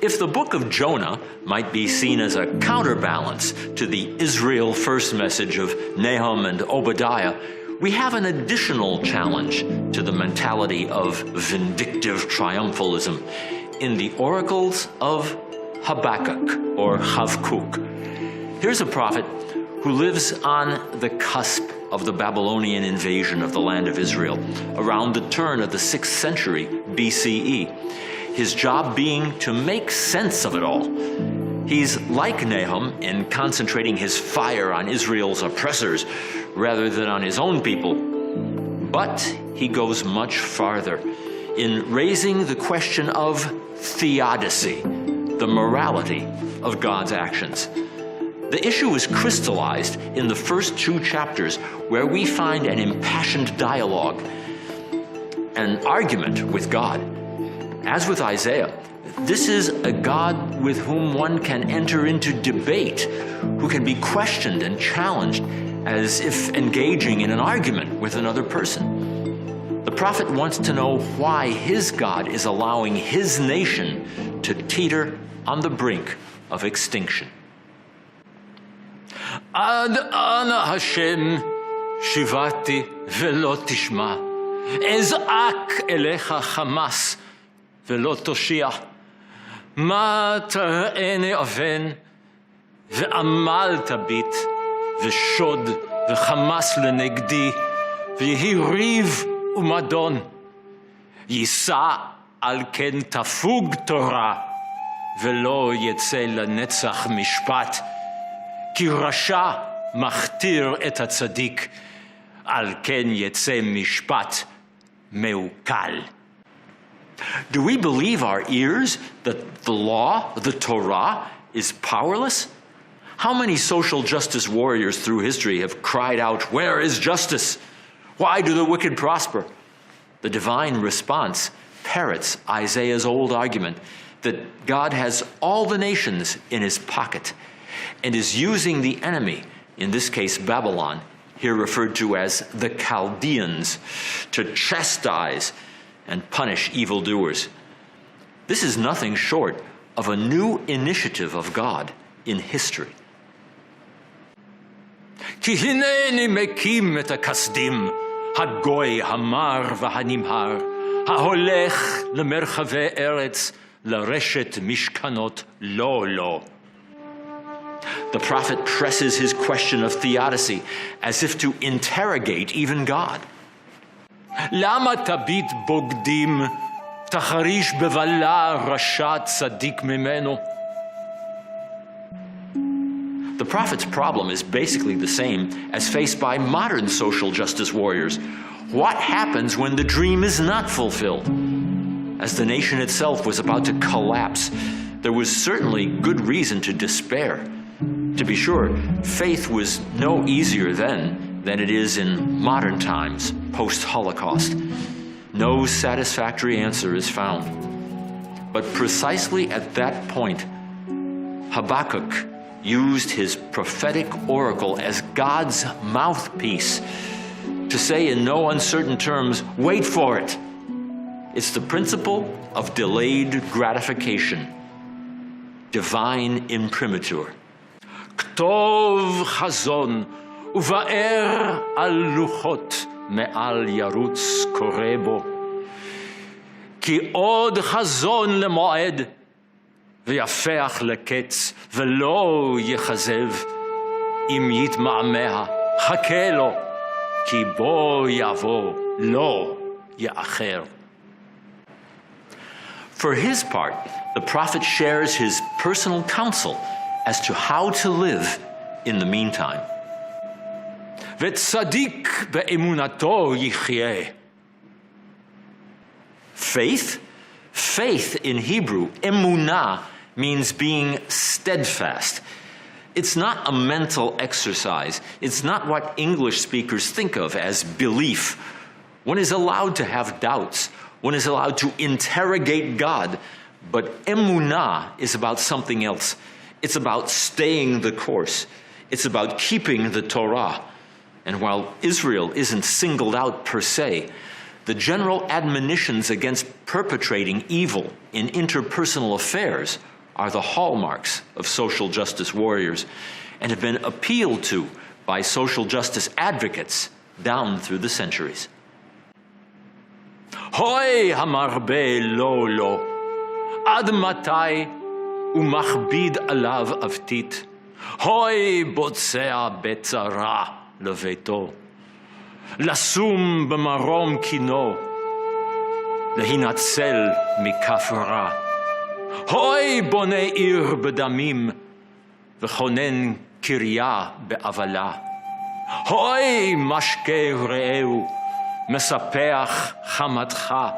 If the book of Jonah might be seen as a counterbalance to the Israel first message of Nahum and Obadiah, we have an additional challenge to the mentality of vindictive triumphalism in the oracles of Habakkuk or Habakkuk. Here's a prophet who lives on the cusp of the Babylonian invasion of the land of Israel around the turn of the 6th century B.C.E. His job being to make sense of it all. He's like Nahum in concentrating his fire on Israel's oppressors rather than on his own people. But he goes much farther in raising the question of theodicy, the morality of God's actions. The issue is crystallized in the first 2 chapters, where we find an impassioned dialogue, an argument with God. As with Isaiah, this is a God with whom one can enter into debate, who can be questioned and challenged as if engaging in an argument with another person. The prophet wants to know why his God is allowing his nation to teeter on the brink of extinction. Ad ana Hashem shivati velo tishma, ezak elecha chamas ולא תושיע. מה תראני אבן, ועמל תביט, ושוד, וחמס לנגדי, ויהי ריב ומדון. יישא על כן תפוג תורה, ולא יצא לנצח משפט, כי רשע מכתיר את הצדיק, על כן יצא משפט מעוקל. Do we believe our ears that the law, the Torah, is powerless? How many social justice warriors through history have cried out, "Where is justice? Why do the wicked prosper?" The divine response parrots Isaiah's old argument that God has all the nations in his pocket and is using the enemy, in this case Babylon, here referred to as the Chaldeans, to chastise and punish evildoers. This is nothing short of a new initiative of God in history. כי הנני מקים את הכסדים, הגוי המר והנמהר, ההולך למרחבי ארץ, לרשת משכנות לא לו. The prophet presses his question of theodicy as if to interrogate even God. למה תביט בוגדים, תחריש בבלה רשע צדיק ממנו? The prophet's problem is basically the same as faced by modern social justice warriors. What happens when the dream is not fulfilled? As the nation itself was about to collapse, there was certainly good reason to despair. To be sure, faith was no easier then than it is in modern times, post-Holocaust. No satisfactory answer is found. But precisely at that point, Habakkuk used his prophetic oracle as God's mouthpiece to say in no uncertain terms, wait for it. It's the principle of delayed gratification, divine imprimatur. Ktov chazon ובאר על לוחות מעל ירוץ קורא בו. כי עוד חזון למועד, ויפח לקץ, ולא יחזב. אם יתמהמה, חכה לו, כי בו יבוא, לא יאחר. For his part, the prophet shares his personal counsel as to how to live in the meantime. וצדיק באמונתו יחיה. Faith Faith in Hebrew, emunah, means being steadfast. It's not a mental exercise. It's not what English speakers think of as belief. One is allowed to have doubts. One is allowed to interrogate God. But emunah is about something else. It's about staying the course. It's about keeping the Torah. And while Israel isn't singled out per se, the general admonitions against perpetrating evil in interpersonal affairs are the hallmarks of social justice warriors and have been appealed to by social justice advocates down through the centuries. Hoi hamarbe lo lo, ad matai umachbid alav avtit, hoi botzea betzara leveto, lasum b'marom kino, lehinatzel mikafara. Hoi bonei ir bedamim, v'chonen kirya be'avala. Hoi mashke re'eu, mesapeach chamatcha,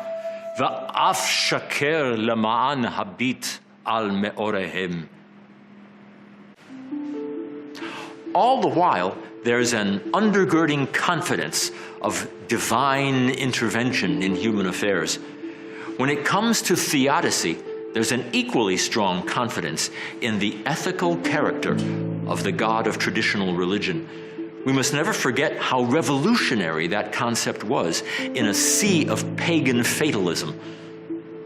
v'af shaker lema'an habit al me'orehem. All the while, there's an undergirding confidence of divine intervention in human affairs. When it comes to theodicy, there's an equally strong confidence in the ethical character of the God of traditional religion. We must never forget how revolutionary that concept was in a sea of pagan fatalism.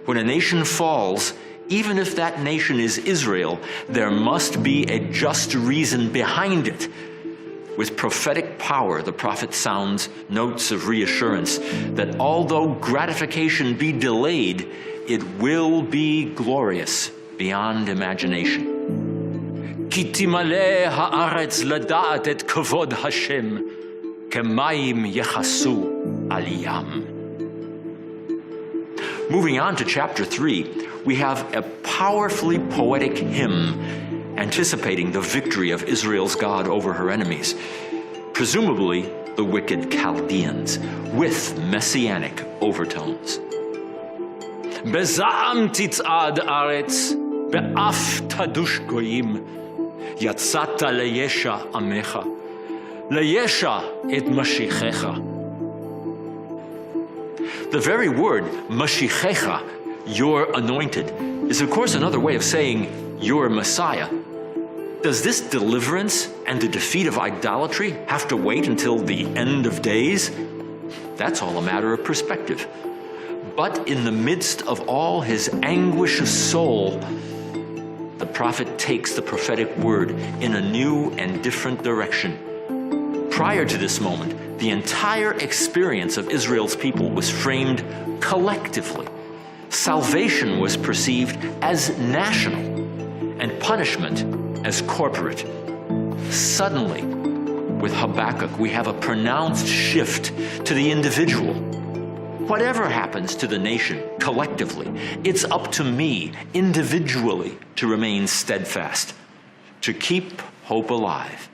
When a nation falls, even if that nation is Israel, there must be a just reason behind it. With prophetic power, the prophet sounds notes of reassurance that although gratification be delayed, it will be glorious beyond imagination. Ki timale haaretz lada'at et kavod Hashem, kemayim yechasu al yam. Moving on to chapter 3, we have a powerfully poetic hymn anticipating the victory of Israel's God over her enemies, presumably the wicked Chaldeans, with messianic overtones. Beza'am titz'ad aretz, be'af tadush goyim, yatzata leyesha amecha, leyesha et mashichecha. The very word, mashichecha, your anointed, is of course another way of saying your Messiah. Does this deliverance and the defeat of idolatry have to wait until the end of days? That's all a matter of perspective. But in the midst of all his anguish of soul, the prophet takes the prophetic word in a new and different direction. Prior to this moment, the entire experience of Israel's people was framed collectively. Salvation was perceived as national and punishment as corporate. Suddenly, with Habakkuk, we have a pronounced shift to the individual. Whatever happens to the nation collectively, it's up to me individually to remain steadfast, to keep hope alive.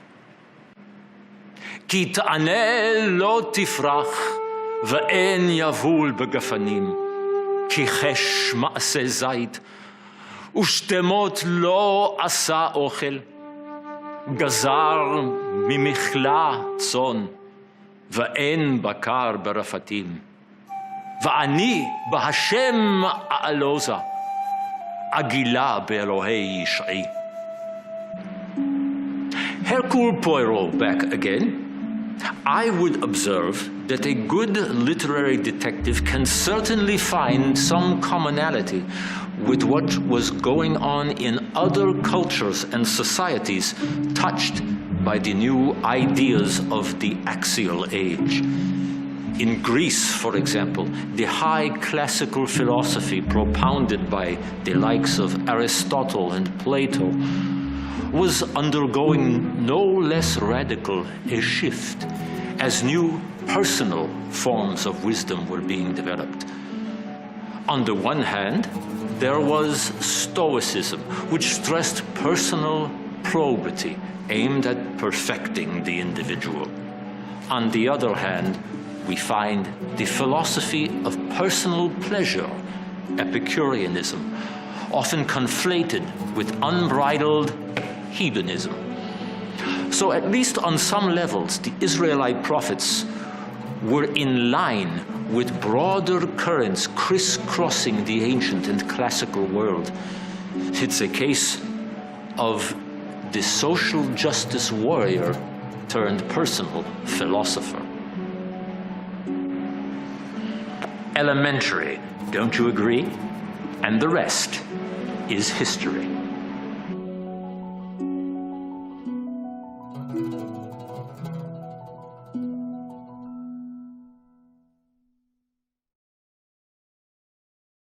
Ki ta'aneh lo tifrach, ve'en yavul begafanim, ki chesh ma'aseh zayit, ushtemot lo asa ochel, gazar mimichla tzon, ve'en bakar barafatim. Va'ani b'Hashem a'aloza, agila be'Elohei Yish'i. Hercule Poirot back again. I would observe that a good literary detective can certainly find some commonality with what was going on in other cultures and societies touched by the new ideas of the axial age. In Greece, for example, the high classical philosophy propounded by the likes of Aristotle and Plato was undergoing no less radical a shift as new personal forms of wisdom were being developed. On the one hand, there was Stoicism, which stressed personal probity aimed at perfecting the individual. On the other hand, we find the philosophy of personal pleasure, Epicureanism, often conflated with unbridled hedonism. So at least on some levels, the Israelite prophets were in line with broader currents crisscrossing the ancient and classical world. It's a case of the social justice warrior turned personal philosopher. Elementary, don't you agree? And the rest is history.